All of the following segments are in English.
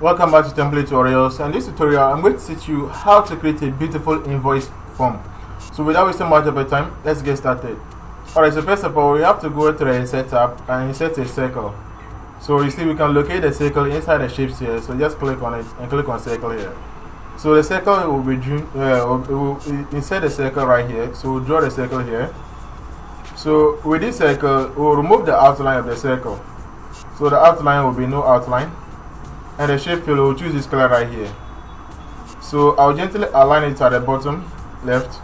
Welcome back to Template Tutorials, and in this tutorial I'm going to teach you how to create a beautiful invoice form. So without wasting much of your time, let's get started. Alright, so first of all we have to go to the setup and insert a circle. So you see we can locate the circle inside the shapes here, so just click on it and click on circle here. So the circle will be we'll insert the circle right here, so we'll draw the circle here. So with this circle we'll remove the outline of the circle, so the outline will be no outline. And the shape fill, we'll choose this color right here. So I'll gently align it at the bottom left.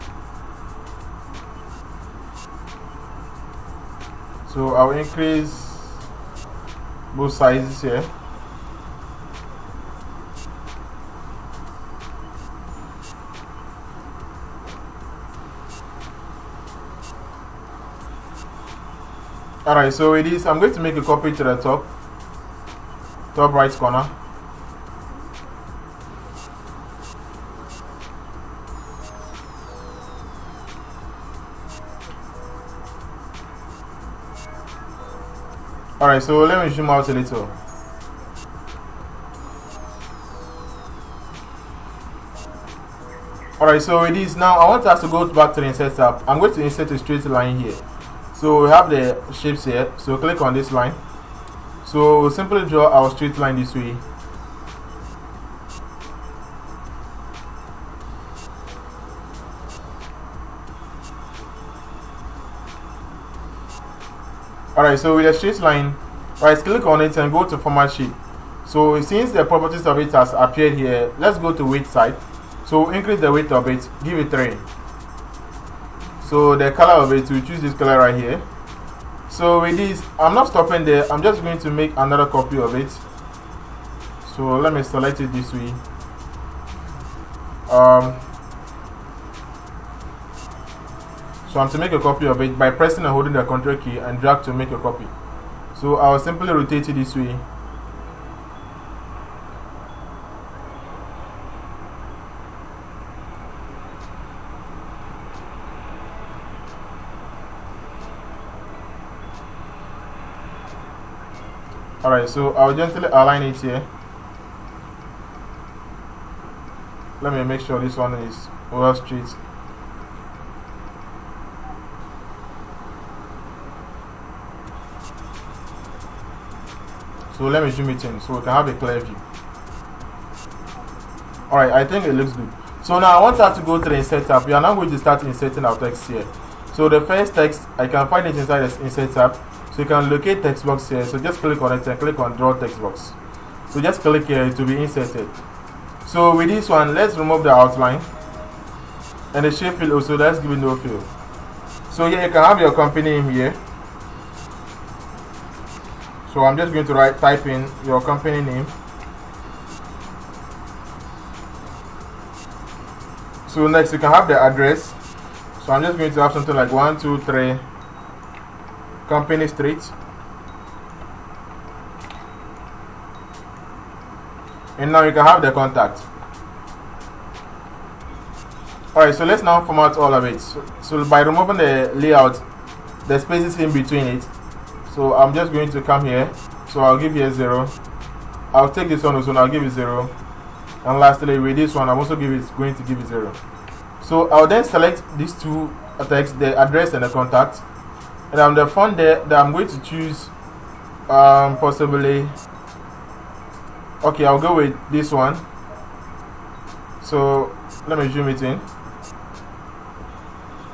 So I'll increase both sizes here. Alright, so with this I'm going to make a copy to the top right corner. Alright, so let me zoom out a little. Alright, so with this now I want us to go back to the insert tab. I'm going to insert a straight line here. So we have the shapes here, so click on this line. So we'll simply draw our straight line this way. Alright, so with a straight line, right click on it and go to format shape. So since the properties of it has appeared here, let's go to width side. So increase the width of it, give it 3. So the color of it, we choose this color right here. So with this, I'm not stopping there, I'm just going to make another copy of it. So let me select it this way. So I'm to make a copy of it by pressing and holding the Ctrl key and drag to make a copy. So I'll simply rotate it this way. Alright, so I'll gently align it here. Let me make sure this one is well straight. So let me zoom it in so we can have a clear view. Alright, I think it looks good. So now I want us to go to the insert tab. We are now going to start inserting our text here. So the first text, I can find it inside the insert tab. So you can locate text box here. So just click on it and click on draw text box. So just click here to be inserted. So with this one, let's remove the outline and the shape fill also. Let's give it no fill. So here you can have your company name here. So I'm just going to type in your company name. So next you can have the address. So I'm just going to have something like 123 Company Street. And now you can have the contact. Alright, so let's now format all of it. So by removing the layout, the spaces in between it. So I'm just going to come here. So I'll give here 0. I'll take this one also and I'll give it 0. And lastly with this one I'm also going to give it 0. So I'll then select these two text, the address and the contact. And on the font there that I'm going to choose possibly, okay, I'll go with this one. So let me zoom it in.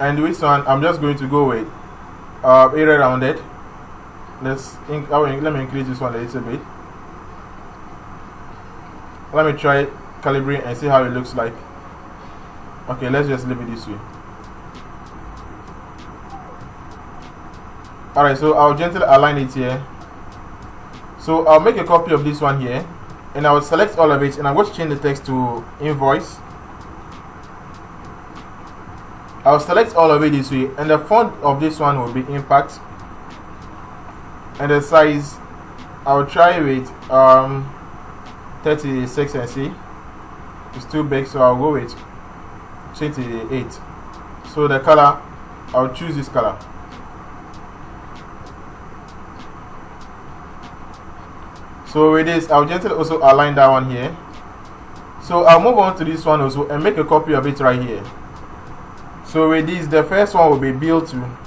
And this one I'm just going to go with area rounded. Let me increase this one a little bit. Let me try calibrate and see how it looks like. Okay, let's just leave it this way. Alright, so I'll gently align it here. So I'll make a copy of this one here and I'll select all of it and I'm going to change the text to invoice. I'll select all of it this way and the font of this one will be impact. And the size I'll try with 36 and see. It's too big, so I'll go with 28. So the color, I'll choose this color. So with this, I'll gently also align that one here. So I'll move on to this one also and make a copy of it right here. So with this, the first one will be bill to.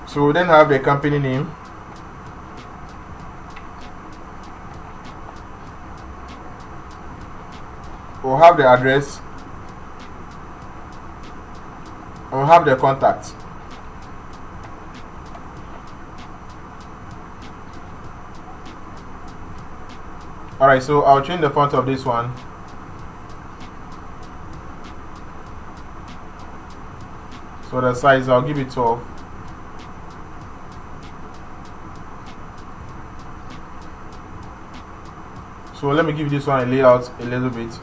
So we'll then have the company name. We'll have the address. And we'll have the contact. Alright, so I'll change the font of this one. So the size, I'll give it 12. So let me give this one a layout a little bit.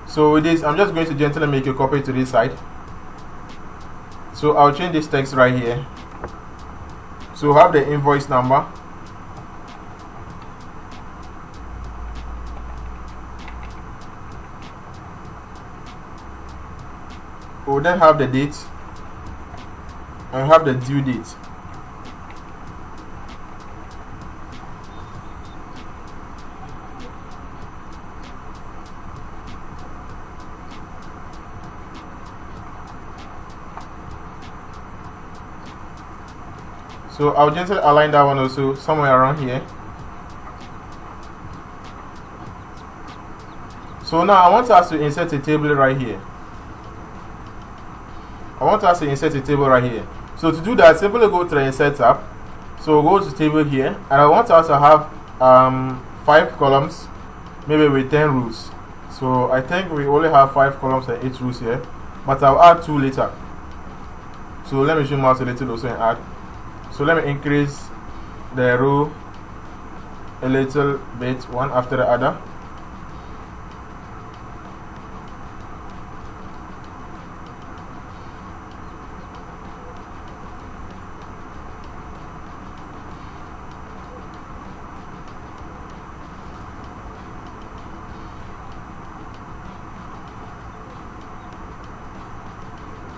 So with this, I'm just going to gently make a copy to this side. So I'll change this text right here. So have the invoice number. We'll then have the date and have the due date. So I'll just align that one also somewhere around here. So now I want us to insert a table right here. So to do that, simply go to the Insert tab. So go to table here, and I want us to have 5 columns, maybe with 10 rows. So I think we only have 5 columns and 8 rows here, but I'll add 2 later. So let me zoom out a little also and add. So let me increase the row a little bit, one after the other.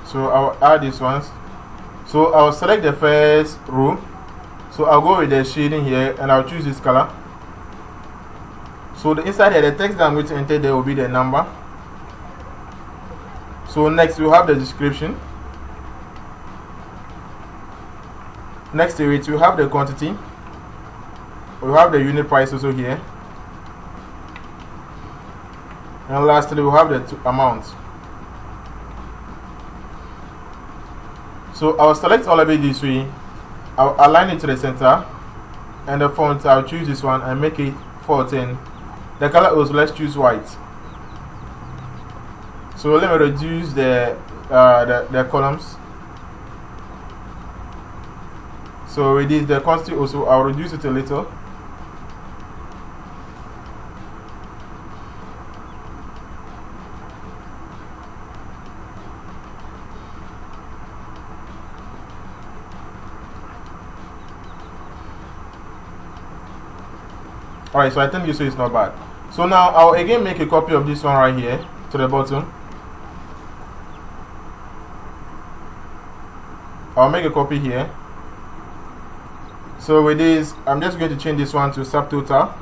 So I'll add these ones. So I'll select the first row. So I'll go with the shading here and I'll choose this color. So the inside here, the text that I'm going to enter there will be the number. So next we'll have the description. Next to it we'll have the quantity. We'll have the unit price also here. And lastly we'll have the amount. So I'll select all of it this way. I'll align it to the center, and the font I'll choose this one and make it 14. The color also, let's choose white. So let me reduce the columns. So with this, the quantity also, I'll reduce it a little. Alright, so I think this way is not bad. So now I'll again make a copy of this one right here to the bottom. I'll make a copy here. So with this, I'm just going to change this one to subtotal.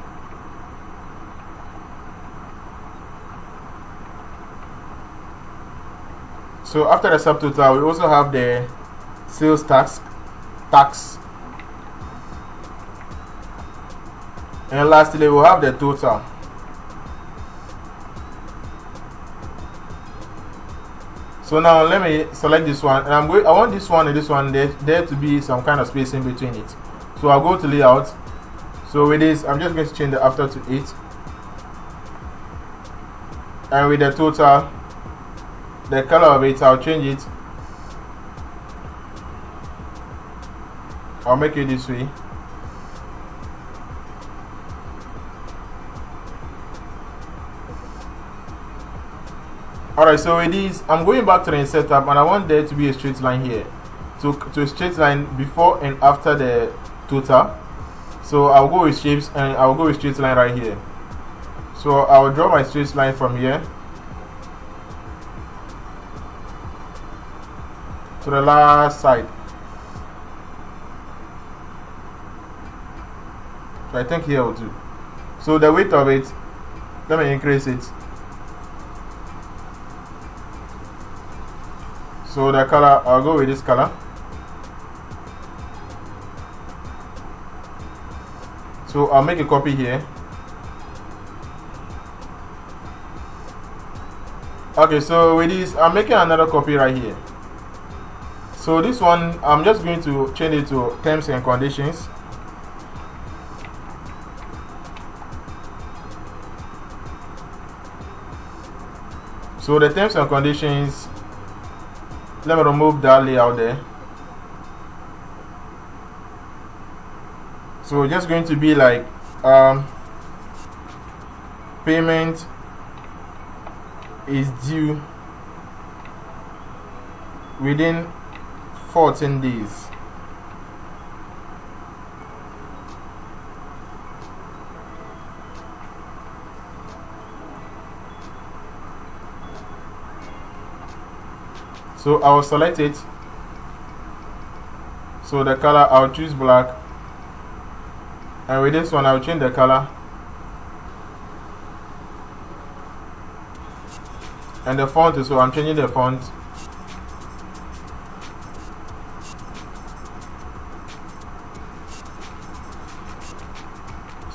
So after the subtotal, we also have the sales tax. And lastly, we'll have the total. So now let me select this one, and I want this one and this one there to be some kind of space in between it. So I'll go to layout. So with this, I'm just going to change the after to 8, and with the total, the color of it, I'll change it. I'll make it this way. Alright, so with this, I'm going back to the Insert tab, and I want there to be a straight line here. So to a straight line before and after the total. So I'll go with shapes, and I'll go with straight line right here. So I'll draw my straight line from here to the last side. So I think here will do. So the width of it, let me increase it. So the color, I'll go with this color. So I'll make a copy here. Okay, so with this, I'm making another copy right here. So this one, I'm just going to change it to terms and conditions. So the terms and conditions, let me remove that layout there. So just going to be like payment is due within 14 days. So I will select it. So the color, I'll choose black, and with this one I'll change the color, and the font is, so I'm changing the font.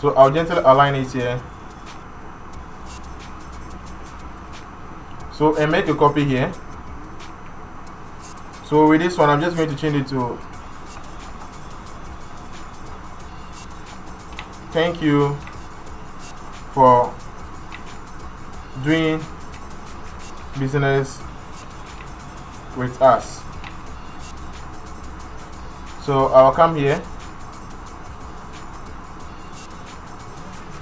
So I'll gently align it here. So and make a copy here. So with this one, I'm just going to change it to thank you for doing business with us. So I'll come here.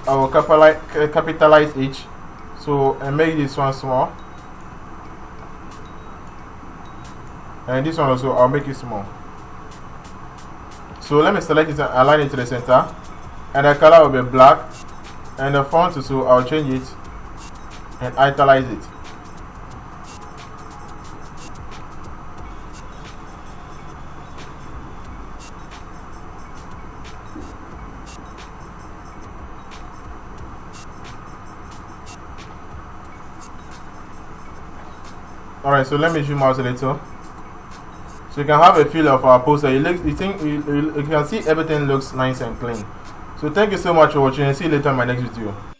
I will capitalize each. So and make this one small. And this one also, I'll make it small. So let me select it and align it to the center. And the color will be black. And the font also, I'll change it and italize it. Alright, so let me zoom out a little. So you can have a feel of our poster. You can see everything looks nice and clean. So thank you so much for watching, and see you later in my next video.